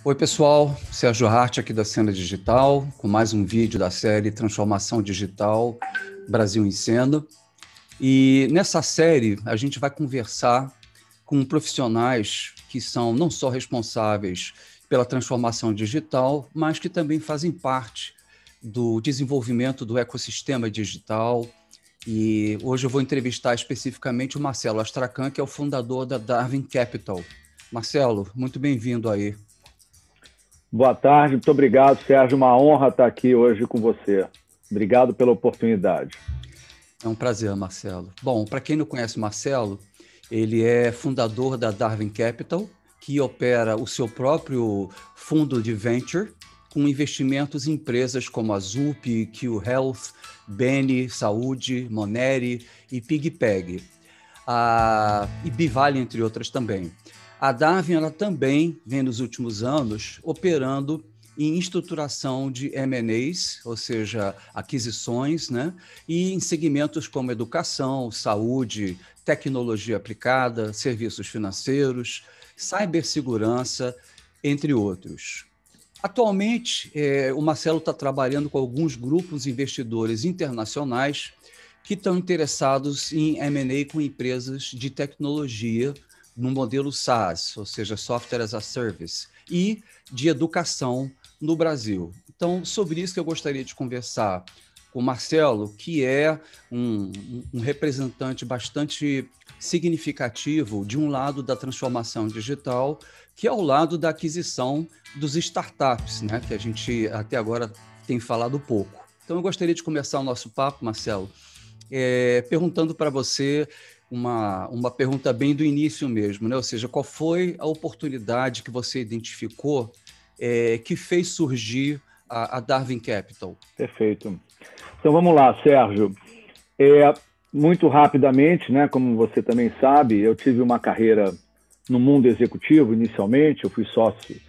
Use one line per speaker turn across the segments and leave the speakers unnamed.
Oi, pessoal. Sérgio Hart aqui da Cena Digital, com mais um vídeo da série Transformação Digital Brasil em Cena. E nessa série a gente vai conversar com profissionais que são não só responsáveis pela transformação digital, mas que também fazem parte do desenvolvimento do ecossistema digital. E hoje eu vou entrevistar especificamente o Marcelo Astracan, que é o fundador da Darwin Capital. Marcelo, muito bem-vindo aí.
Boa tarde, muito obrigado, Sérgio. Uma honra estar aqui hoje com você. Obrigado pela oportunidade.
É um prazer, Marcelo. Bom, para quem não conhece o Marcelo, ele é fundador da Darwin Capital, que opera o seu próprio fundo de venture, com investimentos em empresas como a Zup, Q Health, Beni Saúde, Moneri e PigPeg. E Bivale, entre outras também. A Darwin ela também vem nos últimos anos operando em estruturação de M&As, ou seja, aquisições, né? E em segmentos como educação, saúde, tecnologia aplicada, serviços financeiros, cibersegurança, entre outros. Atualmente, o Marcelo está trabalhando com alguns grupos investidores internacionais que estão interessados em M&A com empresas de tecnologia no modelo SaaS, ou seja, Software as a Service, e de educação no Brasil. Então, sobre isso que eu gostaria de conversar com o Marcelo, que é um representante bastante significativo de um lado da transformação digital, que é o lado da aquisição dos startups, né, que a gente até agora tem falado pouco. Então, eu gostaria de começar o nosso papo, Marcelo, perguntando para você uma pergunta bem do início mesmo, né? Ou seja, qual foi a oportunidade que você identificou que fez surgir a Darwin Capital?
Perfeito. Então vamos lá, Sérgio. Muito rapidamente, né? Como você também sabe, eu tive uma carreira no mundo executivo inicialmente. Eu fui sócio de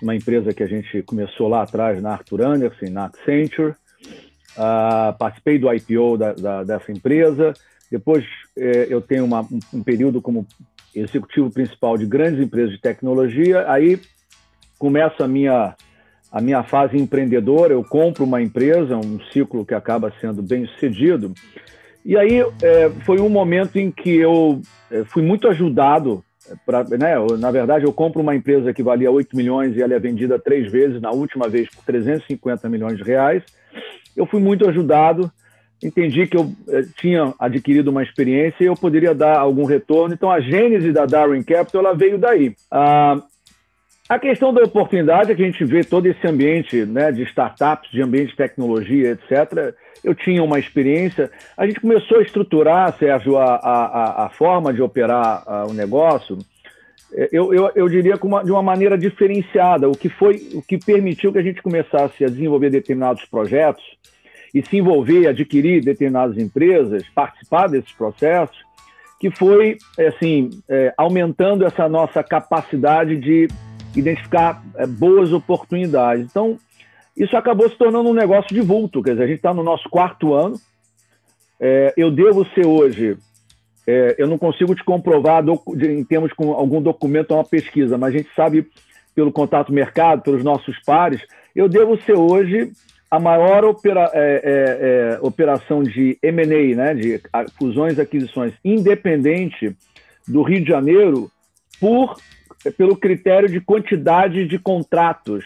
uma empresa que a gente começou lá atrás na Arthur Andersen, na Accenture. Participei do IPO dessa empresa. Depois eu tenho um período como executivo principal de grandes empresas de tecnologia. Aí começa a minha fase empreendedora. Eu compro uma empresa, um ciclo que acaba sendo bem sucedido. E aí foi um momento em que eu fui muito ajudado. Na verdade, eu compro uma empresa que valia 8 milhões e ela é vendida 3 vezes, na última vez por 350 milhões de reais. Eu fui muito ajudado. Entendi que eu tinha adquirido uma experiência e eu poderia dar algum retorno. Então, a gênese da Darwin Capital ela veio daí. A questão da oportunidade é que a gente vê todo esse ambiente, né, de startups, de ambiente de tecnologia, etc. Eu tinha uma experiência. A gente começou a estruturar, Sérgio, a forma de operar o negócio, eu diria de uma maneira diferenciada, o que permitiu que a gente começasse a desenvolver determinados projetos e se envolver e adquirir determinadas empresas, participar desses processos, que foi assim, aumentando essa nossa capacidade de identificar boas oportunidades. Então, isso acabou se tornando um negócio de vulto, quer dizer, a gente está no nosso 4º ano. Eu devo ser hoje, eu não consigo te comprovar em termos com algum documento ou uma pesquisa, mas a gente sabe pelo contato mercado, pelos nossos pares, eu devo ser hoje a maior operação de M&A, né, de fusões e aquisições, independente do Rio de Janeiro, pelo critério de quantidade de contratos,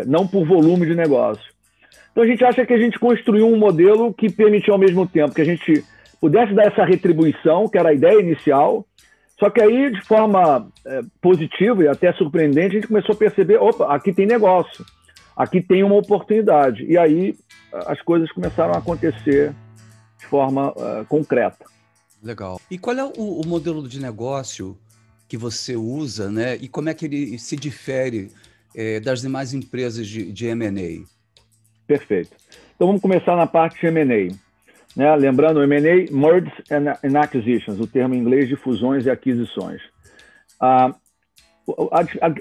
não por volume de negócio. Então a gente acha que a gente construiu um modelo que permitiu ao mesmo tempo que a gente pudesse dar essa retribuição, que era a ideia inicial, só que aí de forma positiva e até surpreendente a gente começou a perceber, opa, aqui tem negócio. Aqui tem uma oportunidade. E aí as coisas começaram a acontecer de forma concreta.
Legal. E qual é o modelo de negócio que você usa, né? E como é que ele se difere das demais empresas de M&A?
Perfeito. Então vamos começar na parte de M&A. Né? Lembrando, M&A, Mergers and Acquisitions, o termo em inglês de fusões e aquisições.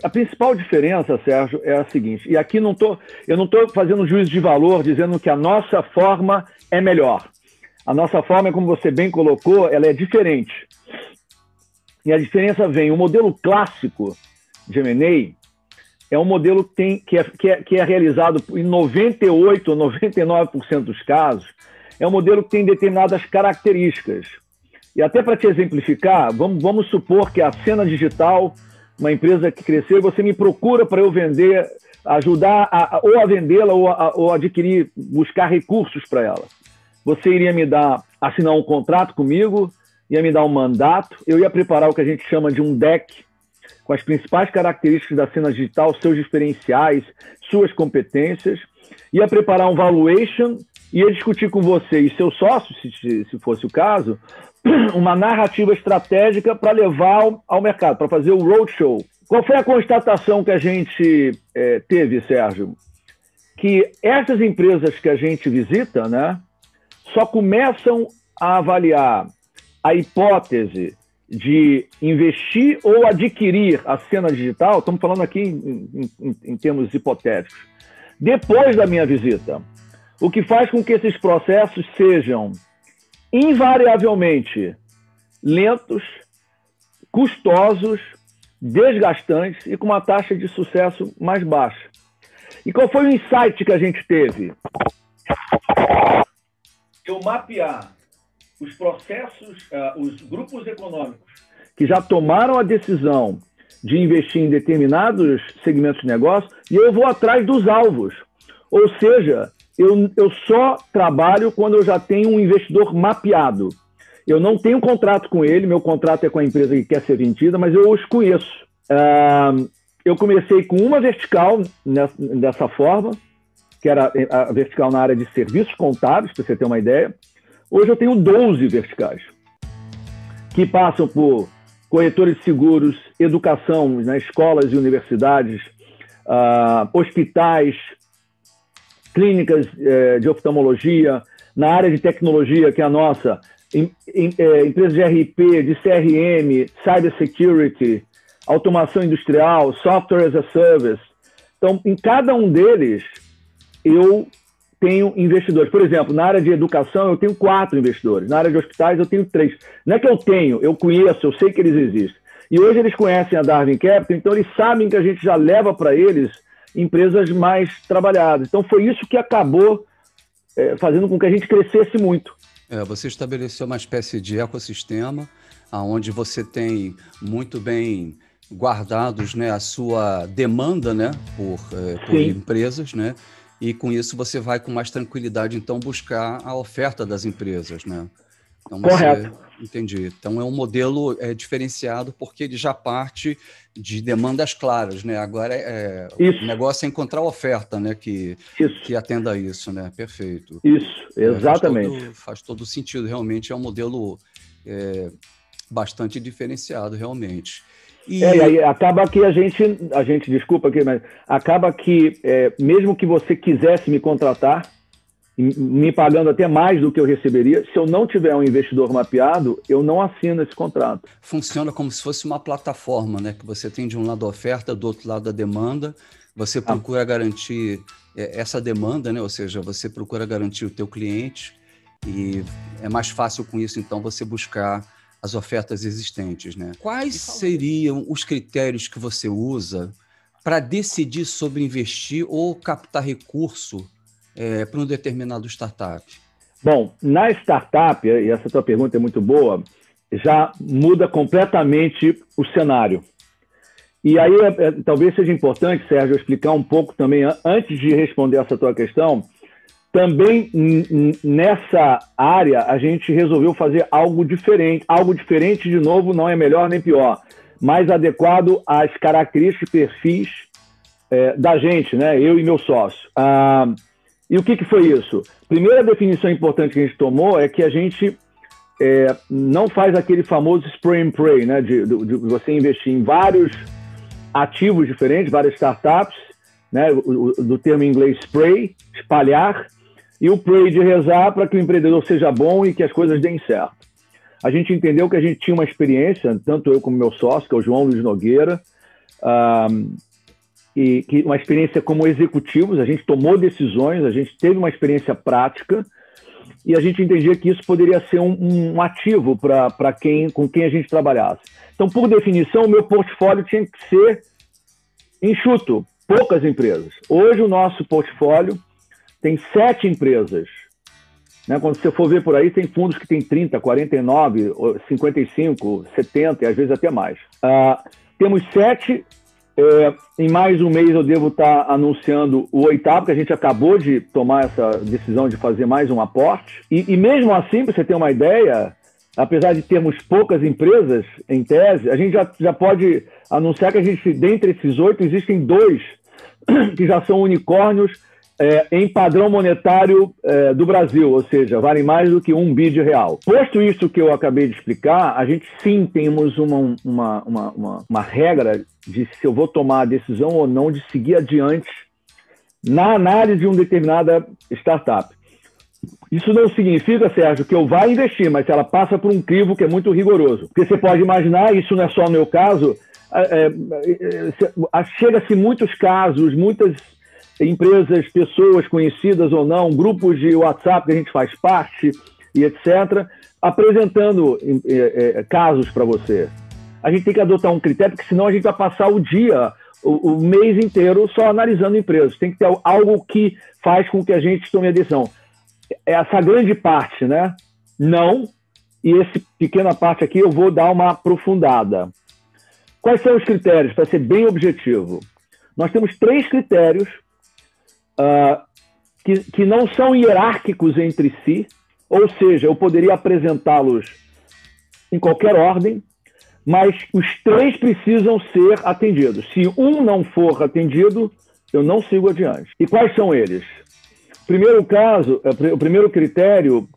A principal diferença, Sérgio, é a seguinte, e aqui eu não estou fazendo juízo de valor dizendo que a nossa forma é melhor. A nossa forma, como você bem colocou, ela é diferente. E a diferença vem, o modelo clássico de M&A, é um modelo que é realizado em 98% ou 99% dos casos, é um modelo que tem determinadas características. E até para te exemplificar, vamos supor que a Cena Digital, uma empresa que cresceu, e você me procura para eu vender, ajudar ou a vendê-la ou adquirir, buscar recursos para ela. Você iria assinar um contrato comigo, ia me dar um mandato, eu ia preparar o que a gente chama de um deck, com as principais características da Cena Digital, seus diferenciais, suas competências, ia preparar um valuation, ia discutir com você e seu sócio, se fosse o caso, uma narrativa estratégica para levar ao mercado, para fazer o roadshow. Qual foi a constatação que a gente teve, Sérgio? Que essas empresas que a gente visita, né, só começam a avaliar a hipótese de investir ou adquirir a Cena Digital, estamos falando aqui em termos hipotéticos, depois da minha visita. O que faz com que esses processos sejam invariavelmente lentos, custosos, desgastantes e com uma taxa de sucesso mais baixa. E qual foi o insight que a gente teve? Eu mapear os processos, os grupos econômicos que já tomaram a decisão de investir em determinados segmentos de negócio e eu vou atrás dos alvos. Ou seja, eu só trabalho quando eu já tenho um investidor mapeado. Eu não tenho contrato com ele, meu contrato é com a empresa que quer ser vendida, mas eu os conheço. Eu comecei com uma vertical dessa forma, que era a vertical na área de serviços contábeis, para você ter uma ideia. Hoje eu tenho 12 verticais, que passam por corretores de seguros, educação, né, escolas e universidades, hospitais, clínicas de oftalmologia, na área de tecnologia, que é a nossa, empresas de RP, de CRM, cybersecurity, automação industrial, software as a service. Então, em cada um deles, eu tenho investidores. Por exemplo, na área de educação, eu tenho 4 investidores. Na área de hospitais, eu tenho 3. Não é que eu tenho, eu conheço, eu sei que eles existem. E hoje eles conhecem a Darwin Capital, então eles sabem que a gente já leva para eles empresas mais trabalhadas. Então, foi isso que acabou fazendo com que a gente crescesse muito.
Você estabeleceu uma espécie de ecossistema onde você tem muito bem guardados, né, a sua demanda, né, por empresas, né? E com isso você vai com mais tranquilidade, então, buscar a oferta das empresas, né? Então,
Correto.
Entendi. Então, é um modelo diferenciado porque ele já parte de demandas claras, né? Agora, o negócio é encontrar a oferta, né? Que atenda a isso, né? Perfeito.
Isso, exatamente.
Faz todo sentido. Realmente é um modelo bastante diferenciado, realmente.
E aí acaba que a gente, desculpa aqui, mas acaba que mesmo que você quisesse me contratar, me pagando até mais do que eu receberia, se eu não tiver um investidor mapeado, eu não assino esse contrato.
Funciona como se fosse uma plataforma, né? Que você tem de um lado a oferta, do outro lado a demanda, você procura garantir essa demanda, né? Ou seja, você procura garantir o teu cliente e é mais fácil com isso, então, você buscar as ofertas existentes, né? Quais seriam os critérios que você usa para decidir sobre investir ou captar recurso para um determinado startup?
Bom, na startup, e essa tua pergunta é muito boa, já muda completamente o cenário. E aí talvez seja importante, Sérgio, eu explicar um pouco também, antes de responder essa tua questão, também nessa área a gente resolveu fazer algo diferente. Algo diferente, de novo, não é melhor nem pior, mais adequado às características e perfis da gente, né? Eu e meu sócio. E o que foi isso? Primeira definição importante que a gente tomou é que a gente não faz aquele famoso spray and pray, né? De você investir em vários ativos diferentes, várias startups, né? Do termo em inglês spray, espalhar, e o pray de rezar para que o empreendedor seja bom e que as coisas deem certo. A gente entendeu que a gente tinha uma experiência, tanto eu como meu sócio, que é o João Luiz Nogueira, e que uma experiência como executivos, a gente tomou decisões, a gente teve uma experiência prática e a gente entendia que isso poderia ser um ativo com quem a gente trabalhasse. Então, por definição, o meu portfólio tinha que ser enxuto. poucas empresas. Hoje o nosso portfólio tem 7 empresas. Né? Quando você for ver por aí, tem fundos que tem 30, 49, 55, 70 e às vezes até mais. Temos 7. Em mais um mês eu devo estar anunciando o 8º, que a gente acabou de tomar essa decisão de fazer mais um aporte. E mesmo assim, para você ter uma ideia, apesar de termos poucas empresas em tese, a gente já pode anunciar que dentre esses 8, existem 2 que já são unicórnios em padrão monetário do Brasil, ou seja, valem mais do que R$1 bi. Posto isso que eu acabei de explicar, a gente sim temos uma regra de se eu vou tomar a decisão ou não de seguir adiante na análise de uma determinada startup. Isso não significa, Sérgio, que eu vá investir, mas ela passa por um crivo que é muito rigoroso. Porque você pode imaginar, isso não é só no meu caso, chega-se muitos casos, muitas empresas, pessoas conhecidas ou não, grupos de WhatsApp que a gente faz parte e etc., apresentando casos para você. A gente tem que adotar um critério, porque senão a gente vai passar o dia, o mês inteiro só analisando empresas. Tem que ter algo que faz com que a gente tome a decisão. Essa grande parte, né? Não. E essa pequena parte aqui eu vou dar uma aprofundada. Quais são os critérios, para ser bem objetivo? Nós temos 3 critérios que não são hierárquicos entre si, ou seja, eu poderia apresentá-los em qualquer ordem, mas os 3 precisam ser atendidos. Se um não for atendido, eu não sigo adiante. E quais são eles? O primeiro critério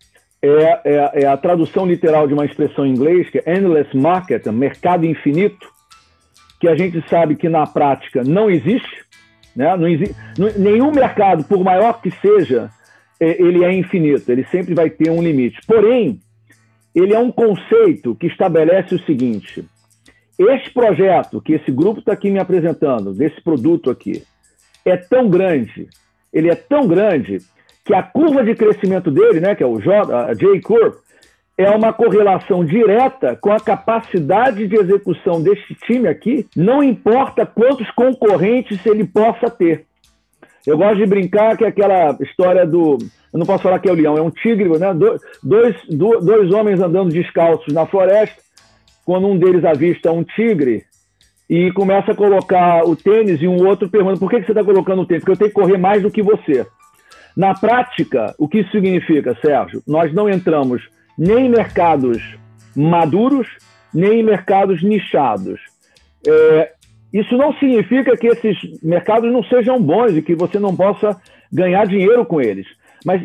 é a tradução literal de uma expressão em inglês, que é endless market, mercado infinito, que a gente sabe que na prática não existe. Né? Nenhum mercado, por maior que seja, ele é infinito, ele sempre vai ter um limite. Porém, ele é um conceito que estabelece o seguinte: este projeto que esse grupo está aqui me apresentando, desse produto aqui, é tão grande, ele é tão grande, que a curva de crescimento dele, né, que é a J-Curve, é uma correlação direta com a capacidade de execução deste time aqui, não importa quantos concorrentes ele possa ter. Eu gosto de brincar que é aquela história do... Eu não posso falar que é o leão, é um tigre, né? Dois homens andando descalços na floresta, quando um deles avista um tigre e começa a colocar o tênis e um outro pergunta: por que você está colocando o tênis? Porque eu tenho que correr mais do que você. Na prática, o que isso significa, Sérgio? Nós não entramos nem em mercados maduros, nem em mercados nichados. Isso não significa que esses mercados não sejam bons e que você não possa ganhar dinheiro com eles. Mas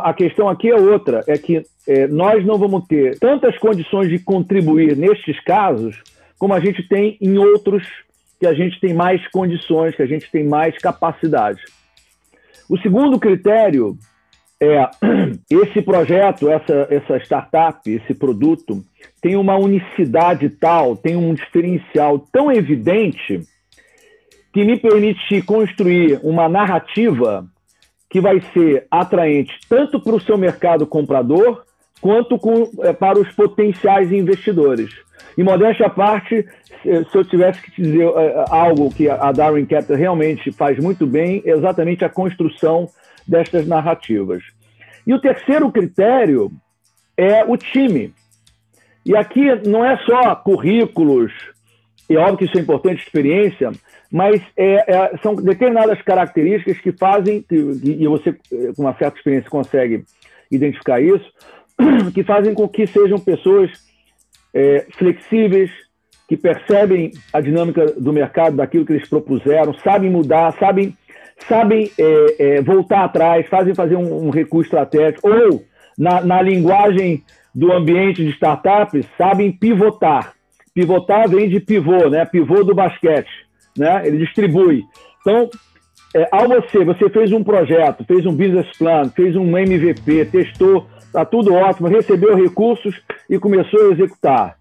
a questão aqui é outra, é que nós não vamos ter tantas condições de contribuir nestes casos como a gente tem em outros, que a gente tem mais condições, que a gente tem mais capacidade. O segundo critério é esse projeto, essa startup, esse produto, tem uma unicidade tal, tem um diferencial tão evidente que me permite construir uma narrativa que vai ser atraente tanto para o seu mercado comprador quanto para os potenciais investidores. E modéstia à parte, se eu tivesse que te dizer algo que a Darwin Capital realmente faz muito bem, é exatamente a construção destas narrativas. E o terceiro critério é o time. E aqui não é só currículos, é óbvio que isso é importante, experiência, mas são determinadas características que fazem, e você com uma certa experiência consegue identificar isso, que fazem com que sejam pessoas flexíveis, que percebem a dinâmica do mercado, daquilo que eles propuseram, sabem mudar, sabem voltar atrás, fazer um recuo estratégico, ou, na linguagem do ambiente de startups, sabem pivotar. Pivotar vem de pivô, né? Pivô do basquete, né? Ele distribui. Então, você fez um projeto, fez um business plan, fez um MVP, testou, está tudo ótimo, recebeu recursos e começou a executar.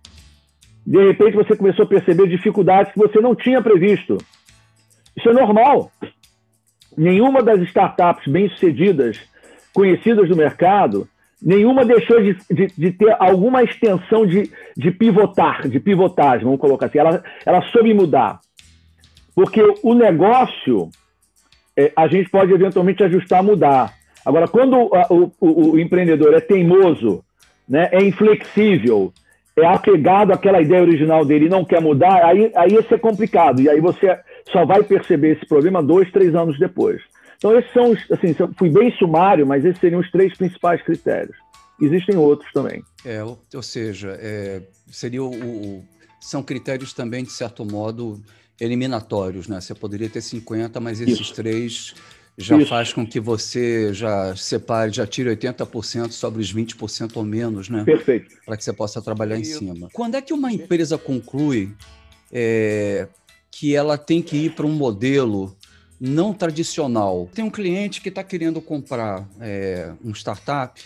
De repente, você começou a perceber dificuldades que você não tinha previsto. Isso é normal. Nenhuma das startups bem-sucedidas, conhecidas do mercado, nenhuma deixou de ter alguma extensão de pivotagem, vamos colocar assim. Ela soube mudar. Porque o negócio, a gente pode eventualmente ajustar, mudar. Agora, quando o empreendedor é teimoso, né, é inflexível, é apegado àquela ideia original dele e não quer mudar, aí isso é complicado. E aí você só vai perceber esse problema 2, 3 anos depois. Então, esses são, assim, fui bem sumário, mas esses seriam os 3 principais critérios. Existem outros também.
Ou seja, são critérios também, de certo modo, eliminatórios, né? Você poderia ter 50, mas esses 3 já faz com que você já separe, já tire 80% sobre os 20% ou menos, né?
Perfeito.
Para que você possa trabalhar em cima. Quando é que uma empresa conclui que ela tem que ir para um modelo não tradicional? Tem um cliente que está querendo comprar um startup.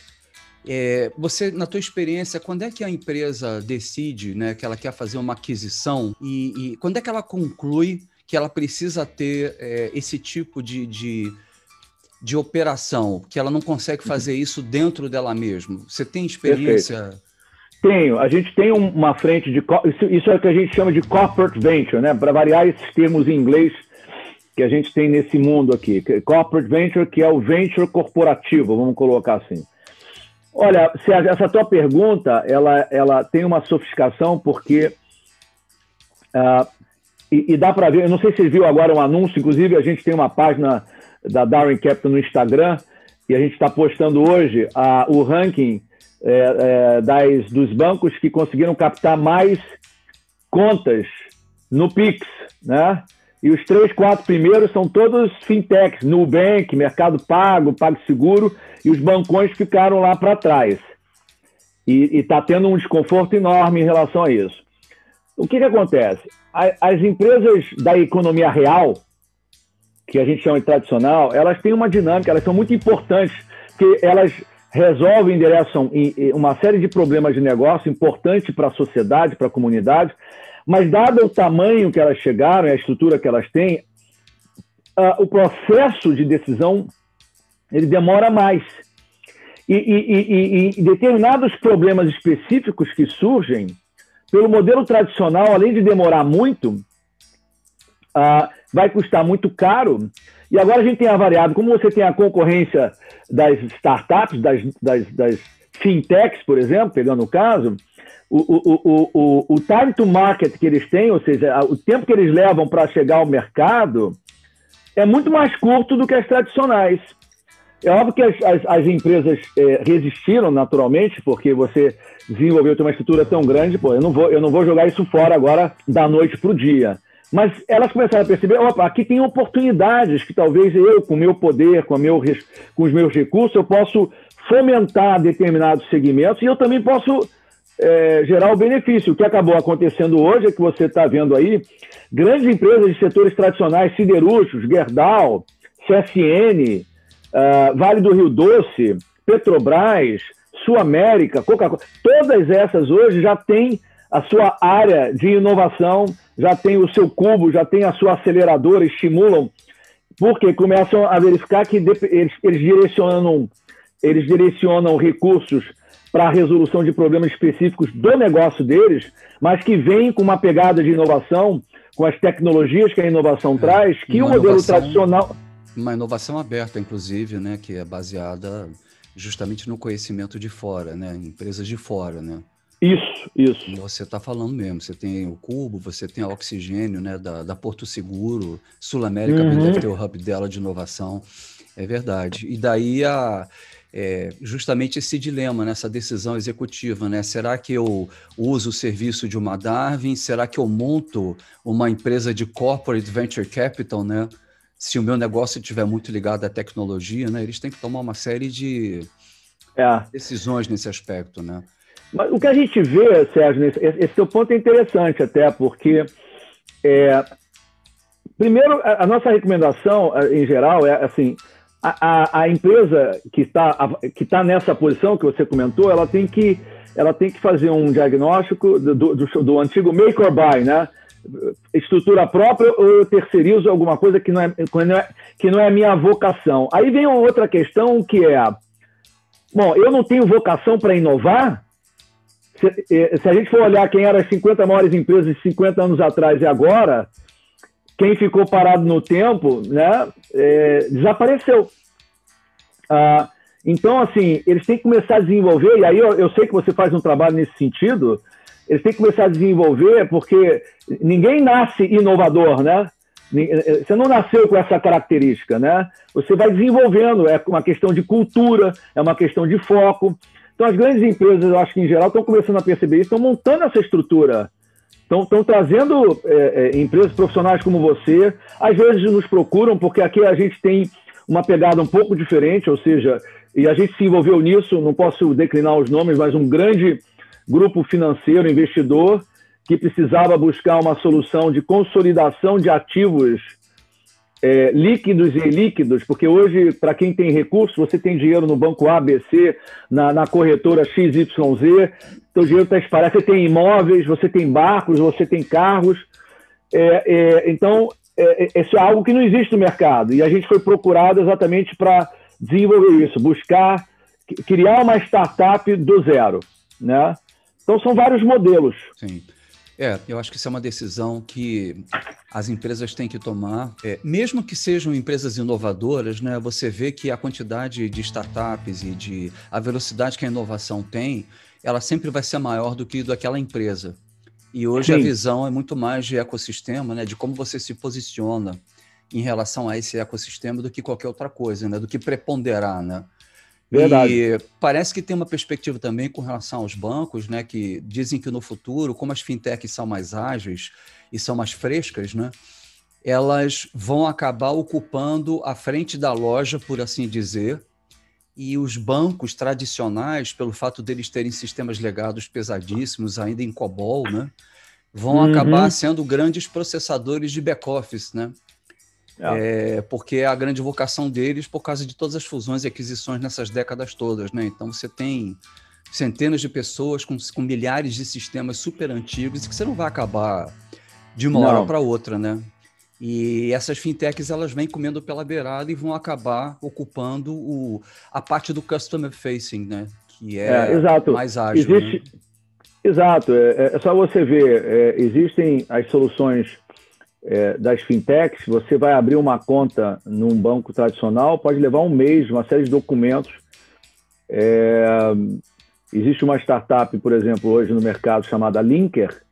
Você, na tua experiência, quando é que a empresa decide, né, que ela quer fazer uma aquisição e quando é que ela conclui que ela precisa ter esse tipo de operação, que ela não consegue fazer isso dentro dela mesma? Você tem experiência?
Perfeito. Tenho. A gente tem uma frente de... Isso é o que a gente chama de corporate venture, né? Para variar esses termos em inglês que a gente tem nesse mundo aqui. Corporate venture, que é o venture corporativo, vamos colocar assim. Olha, Sérgio, essa tua pergunta, ela tem uma sofisticação porque... E dá para ver, eu não sei se você viu agora um anúncio, inclusive a gente tem uma página da Darwin Capital no Instagram e a gente está postando hoje o ranking dos bancos que conseguiram captar mais contas no Pix, né? E os 3, 4 primeiros são todos fintechs, Nubank, Mercado Pago, PagSeguro, e os bancões ficaram lá para trás. E está tendo um desconforto enorme em relação a isso. O que acontece? As empresas da economia real, que a gente chama de tradicional, elas têm uma dinâmica, elas são muito importantes, porque elas resolvem, endereçam uma série de problemas de negócio importantes para a sociedade, para a comunidade, mas dado o tamanho que elas chegaram, a estrutura que elas têm, o processo de decisão ele demora mais. E determinados problemas específicos que surgem, pelo modelo tradicional, além de demorar muito, vai custar muito caro. E agora a gente tem avaliado, como você tem a concorrência das startups, das fintechs, por exemplo, pegando o caso, o time to market que eles têm, ou seja, o tempo que eles levam para chegar ao mercado, é muito mais curto do que as tradicionais. É óbvio que as empresas resistiram naturalmente, porque você desenvolveu uma estrutura tão grande, eu não vou jogar isso fora agora da noite para o dia. Mas elas começaram a perceber, aqui tem oportunidades que talvez eu, com o meu poder, com os meus recursos, eu posso fomentar determinados segmentos e eu também posso gerar o benefício. O que acabou acontecendo hoje é que você está vendo aí grandes empresas de setores tradicionais, siderúrgicos, Gerdau, CSN, Vale do Rio Doce, Petrobras, Sul América, Coca-Cola, todas essas hoje já têm a sua área de inovação, já tem o seu cubo, já tem a sua aceleradora, estimulam, porque começam a verificar que eles direcionam recursos para a resolução de problemas específicos do negócio deles, mas que vêm com uma pegada de inovação, com as tecnologias que a inovação traz, que o modelo tradicional...
Uma inovação aberta, inclusive, né, que é baseada justamente no conhecimento de fora, né, empresas de fora, né?
Isso.
Você está falando mesmo, você tem o Cubo, você tem a Oxigênio, né, da Porto Seguro, Sul América deve ter o hub dela de inovação, é verdade. E daí justamente esse dilema, né, essa decisão executiva, né? Será que eu uso o serviço de uma Darwin? Será que eu monto uma empresa de corporate venture capital, né? Se o meu negócio estiver muito ligado à tecnologia, né, eles têm que tomar uma série de decisões nesse aspecto, né?
Mas o que a gente vê, Sérgio, esse teu ponto é interessante até, porque primeiro, a nossa recomendação, em geral, é assim, a empresa que tá nessa posição que você comentou, ela tem que fazer um diagnóstico do antigo make or buy, né? Estrutura própria ou eu terceirizo alguma coisa que não é a minha vocação. Aí vem uma outra questão que eu não tenho vocação para inovar? Se a gente for olhar quem eram as 50 maiores empresas de 50 anos atrás e agora, quem ficou parado no tempo, né, desapareceu. Então, assim, eles têm que começar a desenvolver, e aí eu sei que você faz um trabalho nesse sentido, eles têm que começar a desenvolver, porque ninguém nasce inovador, né? Você não nasceu com essa característica, né? Você vai desenvolvendo, é uma questão de cultura, é uma questão de foco. Então, as grandes empresas, eu acho que em geral, estão começando a perceber isso, estão montando essa estrutura, estão trazendo empresas profissionais como você, às vezes nos procuram, porque aqui a gente tem uma pegada um pouco diferente, ou seja, e a gente se envolveu nisso, não posso declinar os nomes, mas um grande grupo financeiro, investidor, que precisava buscar uma solução de consolidação de ativos líquidos e ilíquidos, porque hoje, para quem tem recursos, você tem dinheiro no banco A, B, C, na corretora XYZ, seu dinheiro está espalhado, você tem imóveis, você tem barcos, você tem carros, então, isso é algo que não existe no mercado, e a gente foi procurado exatamente para desenvolver isso, buscar criar uma startup do zero, né? Então, são vários modelos.
Sim. Eu acho que isso é uma decisão que as empresas têm que tomar. Mesmo que sejam empresas inovadoras, né, você vê que a quantidade de startups e a velocidade que a inovação tem, ela sempre vai ser maior do que daquela empresa. E hoje a visão é muito mais de ecossistema, né, de como você se posiciona em relação a esse ecossistema do que qualquer outra coisa, né, do que preponderar, né?
Verdade.
E parece que tem uma perspectiva também com relação aos bancos, né, que dizem que no futuro, como as fintechs são mais ágeis e são mais frescas, né, elas vão acabar ocupando a frente da loja, por assim dizer, e os bancos tradicionais, pelo fato deles terem sistemas legados pesadíssimos, ainda em COBOL, né, vão acabar sendo grandes processadores de back-office, né? Porque é a grande vocação deles por causa de todas as fusões e aquisições nessas décadas todas, né? Então você tem centenas de pessoas com milhares de sistemas super antigos e que você não vai acabar de uma hora para outra, né? E essas fintechs, elas vêm comendo pela beirada e vão acabar ocupando a parte do customer facing, né? Que mais ágil. Né?
Exato. É só você ver, existem as soluções das fintechs. Você vai abrir uma conta num banco tradicional, pode levar um mês, uma série de documentos. Existe uma startup, por exemplo, hoje no mercado chamada Linker,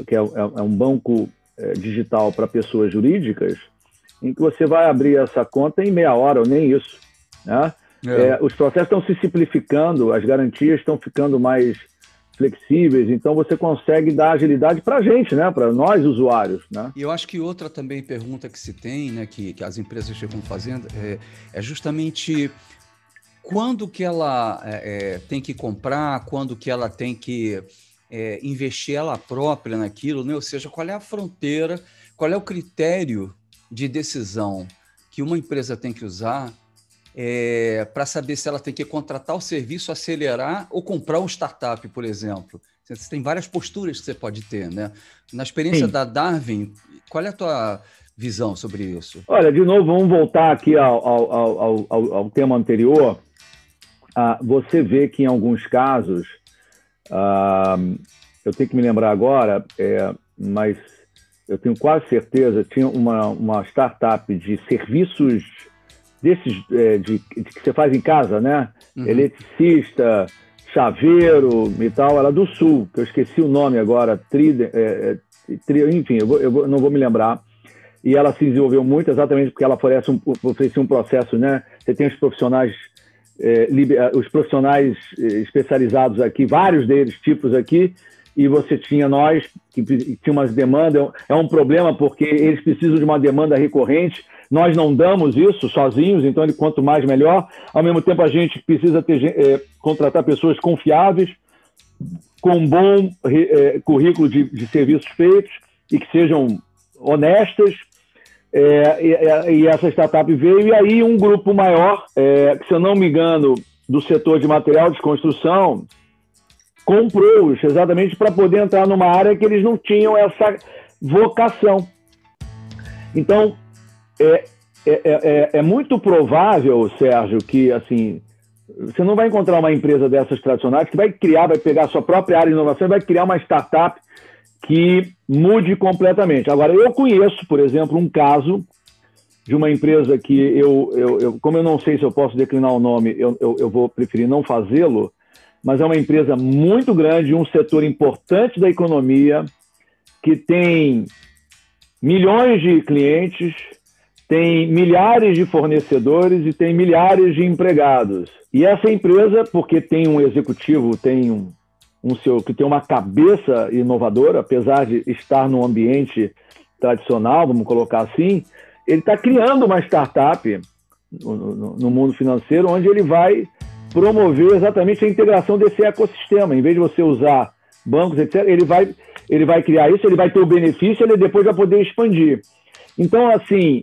que é um banco digital para pessoas jurídicas, em que você vai abrir essa conta em meia hora, ou nem isso, né? Os processos estão se simplificando, as garantias estão ficando mais flexíveis, então você consegue dar agilidade para a gente, né? Para nós usuários, né?
E eu acho que outra também pergunta que se tem, né, que as empresas ficam fazendo, é justamente quando que ela tem que comprar, quando que ela tem que investir ela própria naquilo, né? Ou seja, qual é a fronteira, qual é o critério de decisão que uma empresa tem que usar para saber se ela tem que contratar o serviço, acelerar ou comprar um startup, por exemplo. Você tem várias posturas que você pode ter, né? Na experiência da Darwin, qual é a tua visão sobre isso?
Olha, de novo, vamos voltar aqui ao tema anterior. Você vê que em alguns casos, eu tenho que me lembrar agora, mas eu tenho quase certeza, tinha uma startup de serviços desses que você faz em casa, né? Eletricista, chaveiro e tal, ela é do Sul, que eu esqueci o nome agora, enfim, eu não vou me lembrar. E ela se desenvolveu muito exatamente porque ela oferecia um processo, né? Você tem os profissionais especializados aqui, vários deles, tipos aqui, e você tinha nós, que tinha umas demandas, é um problema porque eles precisam de uma demanda recorrente, nós não damos isso sozinhos, então quanto mais melhor. Ao mesmo tempo a gente precisa contratar pessoas confiáveis, com um bom currículo de serviços feitos e que sejam honestas. E essa startup veio, e aí um grupo maior, que se eu não me engano, do setor de material de construção, comprou-os exatamente para poder entrar numa área que eles não tinham essa vocação. Então, é muito provável, Sérgio, que assim, você não vai encontrar uma empresa dessas tradicionais que vai pegar a sua própria área de inovação e vai criar uma startup que mude completamente. Agora, eu conheço, por exemplo, um caso de uma empresa que como eu não sei se eu posso declinar o nome, eu vou preferir não fazê-lo, mas é uma empresa muito grande, um setor importante da economia, que tem milhões de clientes, tem milhares de fornecedores e tem milhares de empregados. E essa empresa, porque tem um executivo, tem que tem uma cabeça inovadora, apesar de estar num ambiente tradicional, vamos colocar assim, ele está criando uma startup no mundo financeiro, onde ele vai promover exatamente a integração desse ecossistema. Em vez de você usar bancos, etc., ele vai criar isso, ele vai ter o benefício, ele depois vai poder expandir. Então, assim,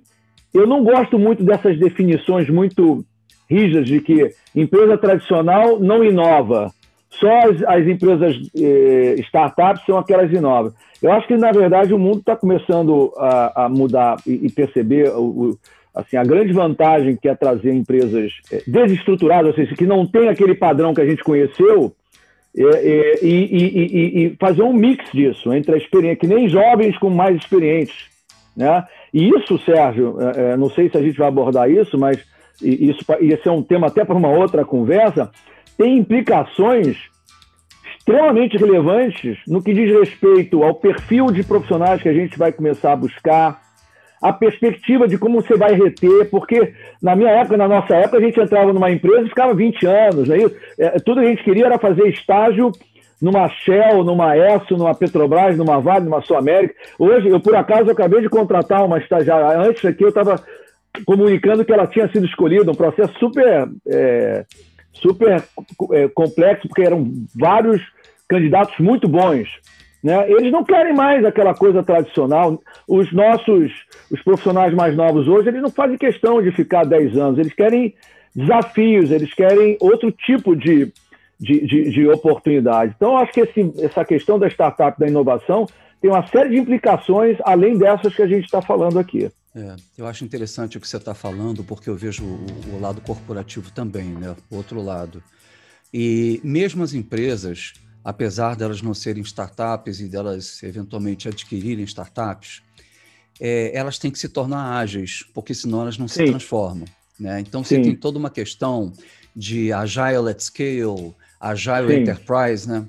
eu não gosto muito dessas definições muito rígidas de que empresa tradicional não inova. Só as empresas startups são aquelas que inovam. Eu acho que, na verdade, o mundo está começando a mudar e perceber assim, a grande vantagem que é trazer empresas desestruturadas, ou seja, que não tem aquele padrão que a gente conheceu, e fazer um mix disso, entre a experiência, que nem jovens com mais experientes, né? E isso, Sérgio, não sei se a gente vai abordar isso, mas esse é um tema até para uma outra conversa, tem implicações extremamente relevantes no que diz respeito ao perfil de profissionais que a gente vai começar a buscar, a perspectiva de como você vai reter, porque na nossa época, a gente entrava numa empresa e ficava 20 anos, né? Tudo que a gente queria era fazer estágio numa Shell, numa Esso, numa Petrobras, numa Vale, numa Sul América. Hoje, por acaso, eu acabei de contratar uma estagiária. Antes aqui, eu estava comunicando que ela tinha sido escolhida, um processo super complexo, porque eram vários candidatos muito bons, né? Eles não querem mais aquela coisa tradicional. Os profissionais mais novos hoje, eles não fazem questão de ficar 10 anos, eles querem desafios, eles querem outro tipo de oportunidade. Então, eu acho que essa questão da startup, da inovação, tem uma série de implicações, além dessas que a gente está falando aqui.
Eu acho interessante o que você está falando, porque eu vejo o lado corporativo também, né? O outro lado. E mesmo as empresas, apesar delas não serem startups e delas eventualmente adquirirem startups, elas têm que se tornar ágeis, porque senão elas não se transformam, né? Então, você tem toda uma questão de Agile at Scale, Agile Enterprise, né?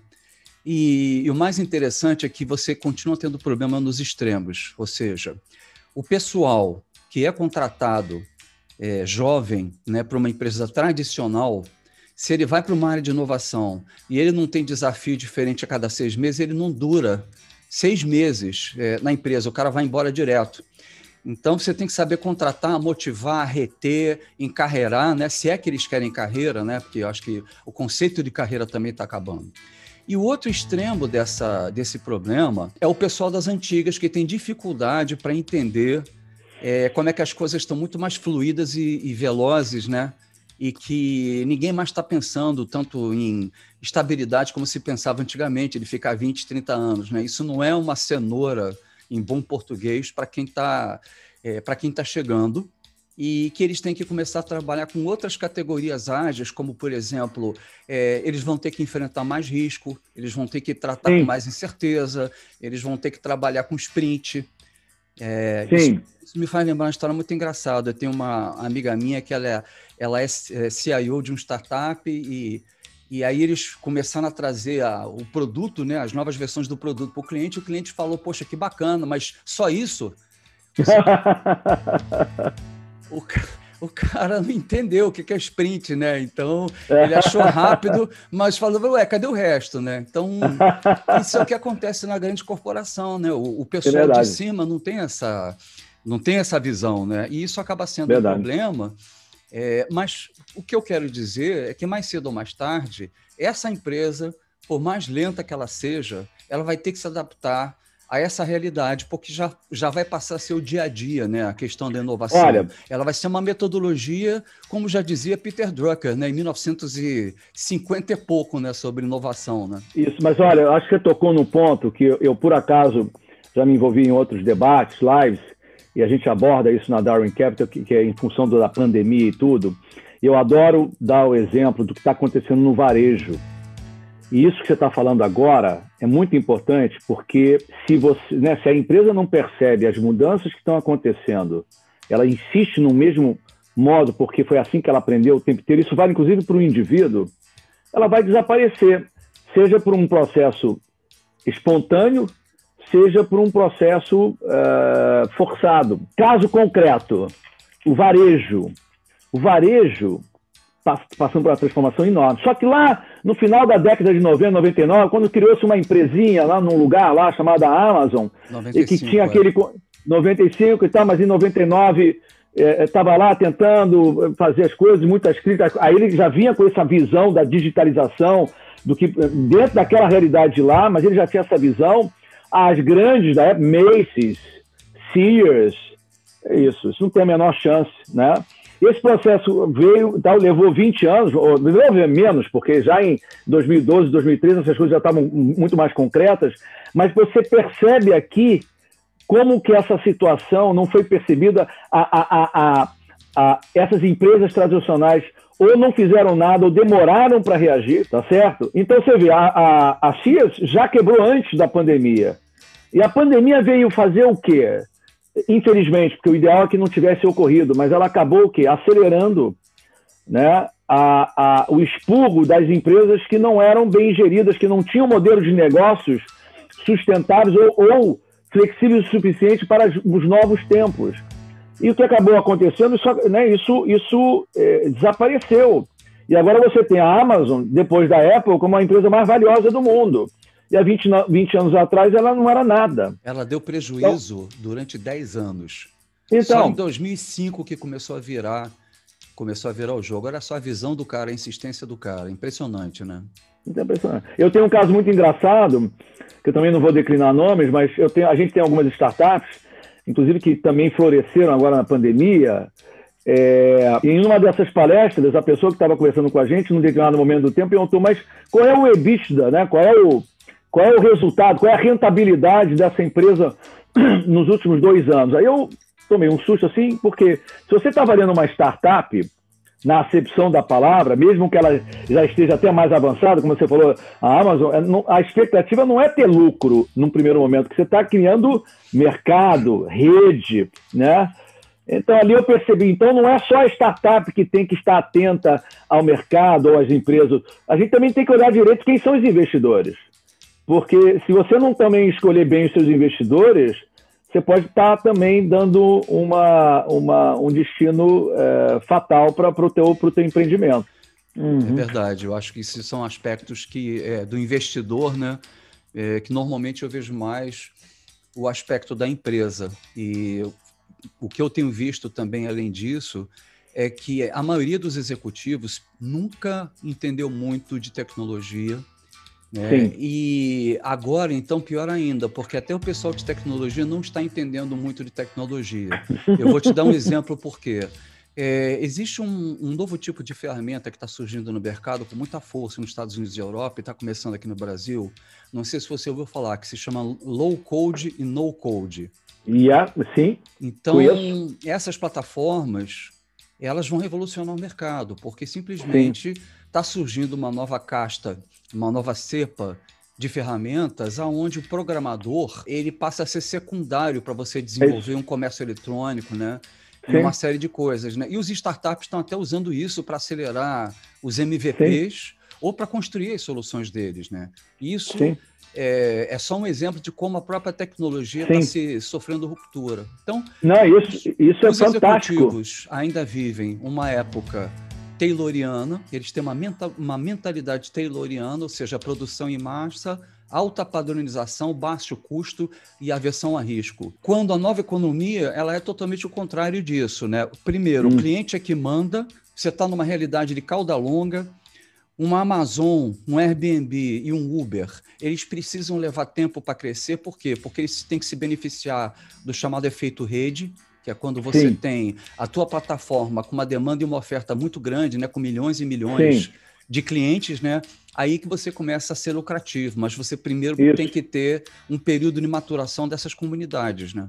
E o mais interessante é que você continua tendo problema nos extremos, ou seja, o pessoal que é contratado jovem, né, para uma empresa tradicional, se ele vai para uma área de inovação e ele não tem desafio diferente a cada 6 meses, ele não dura 6 meses na empresa, o cara vai embora direto. Então, você tem que saber contratar, motivar, reter, encarreirar, né? Se é que eles querem carreira, né? Porque eu acho que o conceito de carreira também está acabando. E o outro extremo desse problema é o pessoal das antigas, que tem dificuldade para entender como é que as coisas estão muito mais fluídas e velozes, né? E que ninguém mais está pensando tanto em estabilidade como se pensava antigamente, de ficar 20, 30 anos, né? Isso não é uma cenoura em bom português, para quem está chegando, e que eles têm que começar a trabalhar com outras categorias ágeis, como, por exemplo, eles vão ter que enfrentar mais risco, eles vão ter que tratar com mais incerteza, eles vão ter que trabalhar com sprint. Isso me faz lembrar uma história muito engraçada. Eu tenho uma amiga minha que ela é CIO de um startup e aí eles começaram a trazer o produto, né, as novas versões do produto para o cliente falou, poxa, que bacana, mas só isso? O cara não entendeu o que é sprint, né? Então, ele achou rápido, mas falou, cadê o resto, né? Então, isso é o que acontece na grande corporação, né? O pessoal de cima não tem essa visão, né? E isso acaba sendo um problema. Mas o que eu quero dizer é que mais cedo ou mais tarde, essa empresa, por mais lenta que ela seja, ela vai ter que se adaptar a essa realidade, porque já vai passar a ser o dia a dia, né? A questão da inovação. Ela vai ser uma metodologia, como já dizia Peter Drucker, né? Em 1950 e pouco, né? Sobre inovação, né?
Isso, mas olha, eu acho que você tocou num ponto que eu, por acaso, já me envolvi em outros debates, lives, e a gente aborda isso na Darwin Capital, que é em função da pandemia e tudo. Eu adoro dar o exemplo do que está acontecendo no varejo. E isso que você está falando agora é muito importante, porque se a empresa não percebe as mudanças que estão acontecendo, ela insiste no mesmo modo, porque foi assim que ela aprendeu o tempo inteiro, isso vale inclusive para o indivíduo, ela vai desaparecer, seja por um processo espontâneo, seja por um processo forçado. Caso concreto, o varejo. O varejo passando por uma transformação enorme. Só que lá, no final da década de 90, 99, quando criou-se uma empresinha lá num lugar lá chamada Amazon, 95, e que tinha aquele 95 e tal, mas em 99 estava lá tentando fazer as coisas, muitas críticas. Aí ele já vinha com essa visão da digitalização, do que dentro daquela realidade lá, mas ele já tinha essa visão. As grandes da época, Macy's, Sears, isso não tem a menor chance, né? Esse processo levou 20 anos, ou levou menos, porque já em 2012, 2013, essas coisas já estavam muito mais concretas, mas você percebe aqui como que essa situação não foi percebida, essas empresas tradicionais ou não fizeram nada ou demoraram para reagir, tá certo? Então você vê, a Sears já quebrou antes da pandemia. E a pandemia veio fazer o quê? Infelizmente, porque o ideal é que não tivesse ocorrido, mas ela acabou o quê? Acelerando, né, o expurgo das empresas que não eram bem geridas, que não tinham modelo de negócios sustentáveis ou flexíveis o suficiente para os novos tempos. E o que acabou acontecendo, isso desapareceu. E agora você tem a Amazon, depois da Apple, como a empresa mais valiosa do mundo. E há 20 anos atrás ela não era nada.
Ela deu prejuízo durante 10 anos. Só em 2005 que começou a virar o jogo. Olha só a visão do cara, a insistência do cara. Impressionante, né?
Impressionante. Eu tenho um caso muito engraçado, que eu também não vou declinar nomes, mas a gente tem algumas startups, inclusive que também floresceram agora na pandemia. E em uma dessas palestras, a pessoa que estava conversando com a gente, num determinado momento do tempo, perguntou, mas qual é o EBITDA, né? Qual é o resultado, qual é a rentabilidade dessa empresa nos últimos 2 anos? Aí eu tomei um susto assim, porque se você está avaliando uma startup, na acepção da palavra, mesmo que ela já esteja até mais avançada, como você falou, a Amazon, a expectativa não é ter lucro num primeiro momento, que você está criando mercado, rede, né? Então ali eu percebi, então não é só a startup que tem que estar atenta ao mercado ou às empresas, a gente também tem que olhar direito quem são os investidores. Porque se você não também escolher bem os seus investidores, você pode estar também dando um destino fatal para o teu empreendimento.
Uhum. É verdade, eu acho que esses são aspectos do investidor, né? Que normalmente eu vejo mais o aspecto da empresa. E o que eu tenho visto também, além disso, é que a maioria dos executivos nunca entendeu muito de tecnologia, né? E agora, então, pior ainda, porque até o pessoal de tecnologia não está entendendo muito de tecnologia. Eu vou te dar um exemplo por quê. Existe um novo tipo de ferramenta que está surgindo no mercado com muita força nos Estados Unidos e Europa e está começando aqui no Brasil. Não sei se você ouviu falar, que se chama Low Code e No Code.
Sim.
Então, essas plataformas, elas vão revolucionar o mercado, porque simplesmente está surgindo uma nova casta, uma nova cepa de ferramentas aonde o programador ele passa a ser secundário para você desenvolver um comércio eletrônico, né? E uma série de coisas, né? E os startups estão até usando isso para acelerar os MVPs ou para construir as soluções deles, né? Isso é só um exemplo de como a própria tecnologia está sofrendo ruptura. Então,
isso
os
é fantástico.
Executivos ainda vivem uma época tayloriana, eles têm uma mentalidade tayloriana, ou seja, produção em massa, alta padronização, baixo custo e aversão a risco. Quando a nova economia, ela é totalmente o contrário disso, né? Primeiro, o cliente é que manda, você está numa realidade de cauda longa, uma Amazon, um Airbnb e um Uber, eles precisam levar tempo para crescer, por quê? Porque eles têm que se beneficiar do chamado efeito rede, que é quando você tem a tua plataforma com uma demanda e uma oferta muito grande, né, com milhões e milhões de clientes, né, aí que você começa a ser lucrativo, mas você primeiro tem que ter um período de maturação dessas comunidades, né?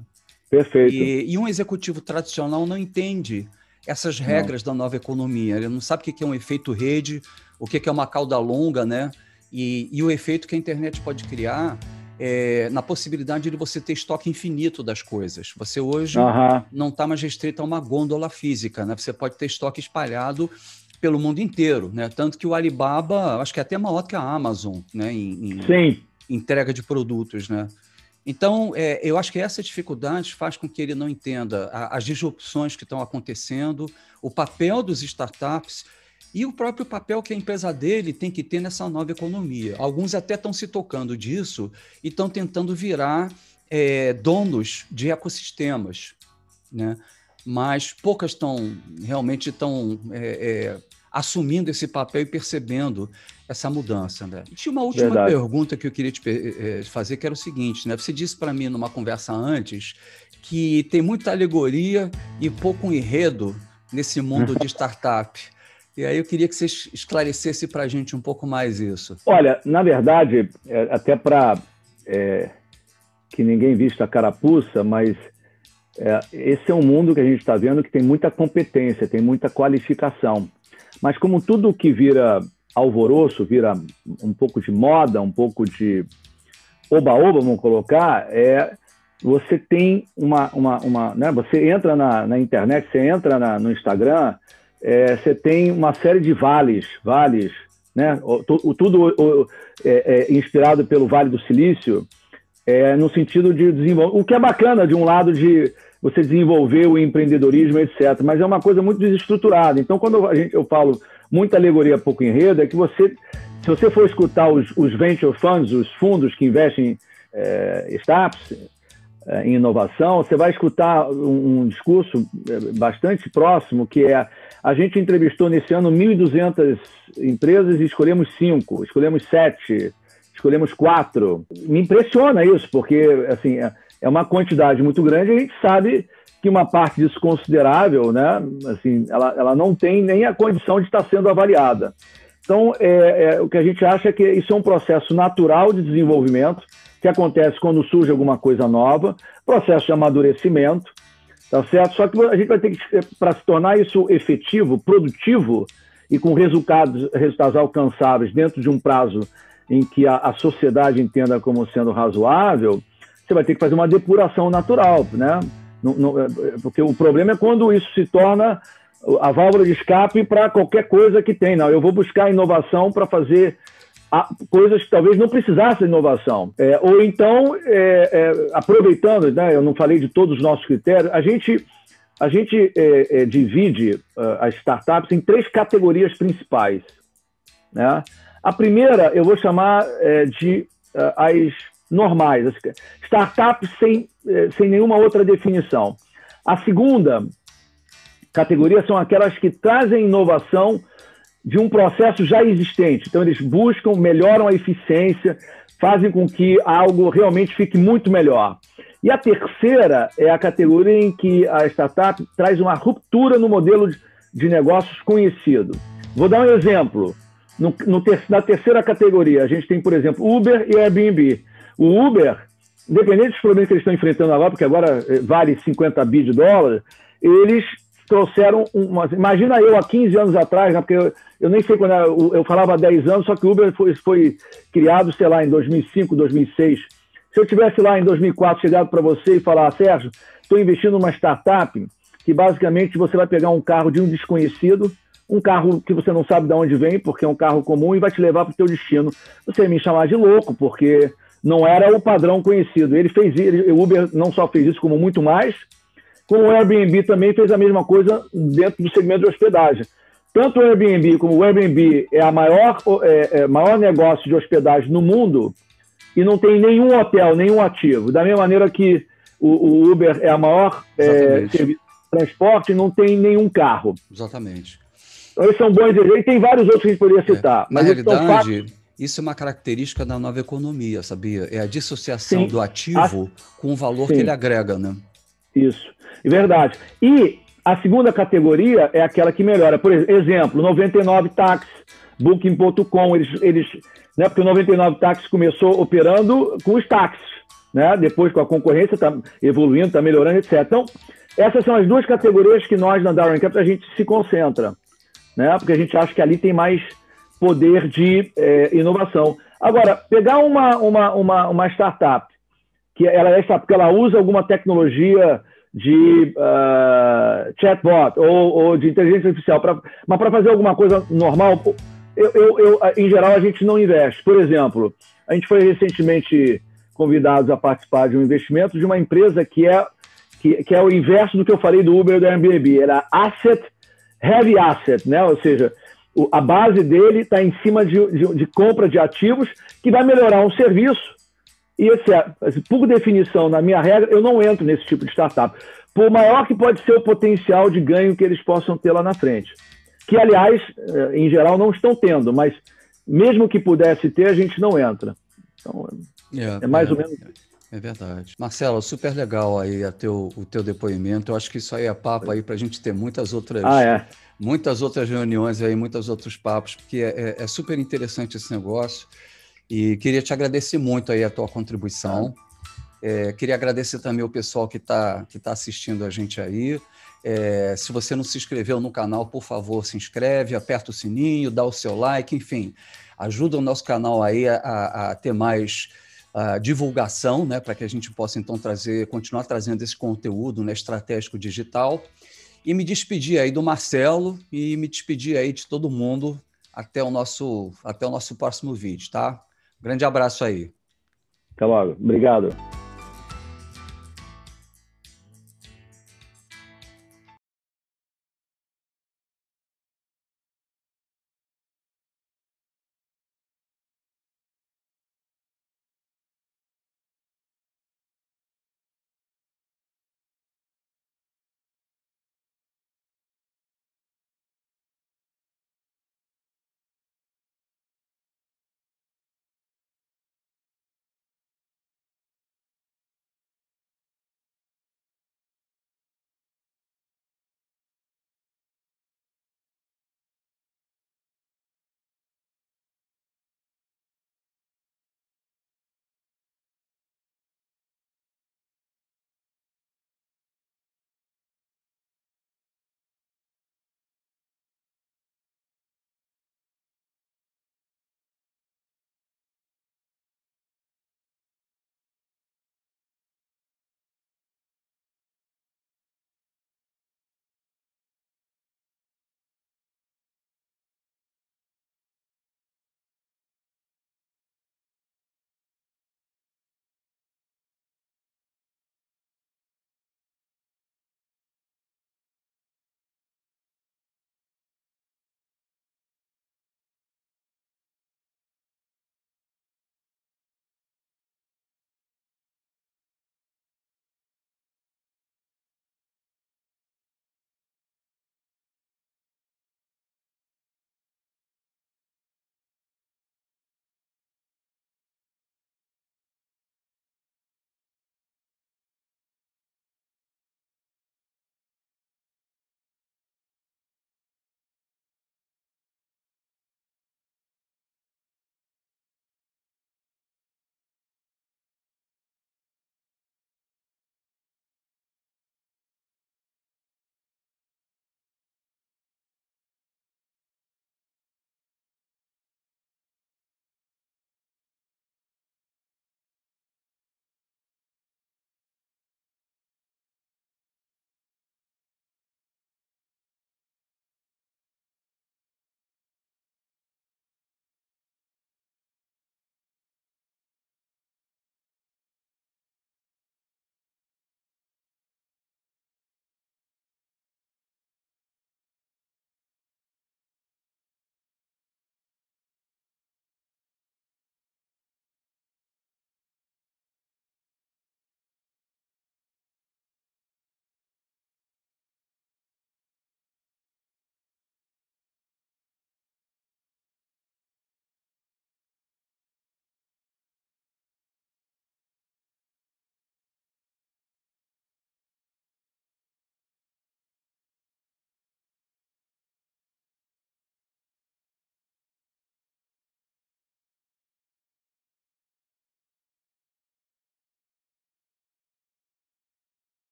Perfeito.
E um executivo tradicional não entende essas regras da nova economia, ele não sabe o que é um efeito rede, o que é uma cauda longa, né? E o efeito que a internet pode criar na possibilidade de você ter estoque infinito das coisas. Você hoje não está mais restrito a uma gôndola física, né? Você pode ter estoque espalhado pelo mundo inteiro, né? Tanto que o Alibaba, acho que é até maior que a Amazon, né? Em entrega de produtos, né? Então, eu acho que essa dificuldade faz com que ele não entenda as disrupções que estão acontecendo, o papel dos startups e o próprio papel que a empresa dele tem que ter nessa nova economia. Alguns até estão se tocando disso e estão tentando virar donos de ecossistemas, né? Mas poucas realmente estão assumindo esse papel e percebendo essa mudança, né? Tinha uma última pergunta que eu queria te fazer, que era o seguinte, né? Você disse para mim numa conversa antes que tem muita alegoria e pouco enredo nesse mundo de startup. E aí eu queria que você esclarecesse para a gente um pouco mais isso.
Olha, na verdade, até para que ninguém vista a carapuça, mas esse é um mundo que a gente está vendo que tem muita competência, tem muita qualificação. Mas como tudo que vira alvoroço, vira um pouco de moda, um pouco de oba-oba, vamos colocar, você tem né? Você entra na internet, você entra no Instagram, você tem uma série de vales, né? Tudo inspirado pelo Vale do Silício, no sentido de desenvolver, o que é bacana de um lado de você desenvolver o empreendedorismo, etc. Mas é uma coisa muito desestruturada. Então, quando eu falo muita alegoria, pouco enredo, é que se você for escutar os venture funds, os fundos que investem em startups, em inovação, você vai escutar um discurso bastante próximo, que a gente entrevistou nesse ano 1.200 empresas e escolhemos 5, escolhemos 7, escolhemos 4. Me impressiona isso, porque assim, é uma quantidade muito grande e a gente sabe que uma parte disso considerável, né, assim, ela não tem nem a condição de estar sendo avaliada. Então, o que a gente acha é que isso é um processo natural de desenvolvimento, que acontece quando surge alguma coisa nova, processo de amadurecimento, tá certo? Só que a gente vai ter que, para se tornar isso efetivo, produtivo e com resultados alcançáveis dentro de um prazo em que a sociedade entenda como sendo razoável, você vai ter que fazer uma depuração natural, né? Porque o problema é quando isso se torna a válvula de escape para qualquer coisa que tem. Não, eu vou buscar inovação para fazer coisas que talvez não precisassem de inovação. Ou então, aproveitando, né, eu não falei de todos os nossos critérios, a gente divide as startups em 3 categorias principais, né? A primeira eu vou chamar de as normais, as startups sem nenhuma outra definição. A segunda categoria são aquelas que trazem inovação de um processo já existente. Então, eles buscam, melhoram a eficiência, fazem com que algo realmente fique muito melhor. E a terceira é a categoria em que a startup traz uma ruptura no modelo de negócios conhecido. Vou dar um exemplo. Na terceira categoria, a gente tem, por exemplo, Uber e Airbnb. O Uber, independente dos problemas que eles estão enfrentando agora, porque agora vale 50 bi de dólar, eles trouxeram imagina eu há 15 anos atrás, né, porque eu nem sei quando eu falava há 10 anos, só que o Uber foi criado, sei lá, em 2005, 2006. Se eu tivesse lá em 2004 chegado para você e falar, Sérgio, estou investindo numa startup que basicamente você vai pegar um carro de um desconhecido, um carro que você não sabe de onde vem, porque é um carro comum, e vai te levar para o teu destino. Você ia me chamar de louco, porque não era o padrão conhecido. O Uber não só fez isso, como muito mais, como o Airbnb também fez a mesma coisa dentro do segmento de hospedagem. Tanto o Airbnb como o Airbnb é a maior negócio de hospedagem no mundo e não tem nenhum hotel, nenhum ativo. Da mesma maneira que o Uber é a maior serviço de transporte e não tem nenhum carro.
Exatamente.
Então, esses são bons exemplos. E tem vários outros que a gente poderia citar.
Na realidade, isso é uma característica da nova economia, sabia? É a dissociação do ativo com o valor que ele agrega, né? Isso,
é verdade. E a segunda categoria é aquela que melhora. Por exemplo, 99 Táxi, Booking.com, eles né, porque o 99 Táxi começou operando com os táxis, né? Depois com a concorrência está evoluindo, está melhorando, etc. Então, essas são as 2 categorias que nós, na Darwin Capital, a gente se concentra, né? Porque a gente acha que ali tem mais poder de inovação. Agora, pegar uma startup, que ela usa alguma tecnologia de chatbot ou de inteligência artificial, mas para fazer alguma coisa normal, em geral, a gente não investe. Por exemplo, a gente foi recentemente convidados a participar de um investimento de uma empresa que é o inverso do que eu falei do Uber e do Airbnb. Era heavy asset, né? Ou seja, a base dele está em cima de compra de ativos que vai melhorar um serviço. E, por definição, na minha regra, eu não entro nesse tipo de startup. Por maior que pode ser o potencial de ganho que eles possam ter lá na frente. Que, aliás, em geral, não estão tendo, mas mesmo que pudesse ter, a gente não entra. Então, é mais ou menos isso.
É verdade. Marcelo, super legal aí o teu depoimento. Eu acho que isso aí é papo aí para a gente ter muitas outras reuniões aí, muitos outros papos, porque é super interessante esse negócio. E queria te agradecer muito aí a tua contribuição. Queria agradecer também o pessoal que tá assistindo a gente aí. Se você não se inscreveu no canal, por favor, se inscreve, aperta o sininho, dá o seu like, enfim, ajuda o nosso canal aí a ter mais divulgação, né, para que a gente possa então continuar trazendo esse conteúdo, né, estratégico digital. E me despedir aí do Marcelo e me despedir aí de todo mundo até o nosso próximo vídeo, tá? Grande abraço aí.
Até logo. Obrigado.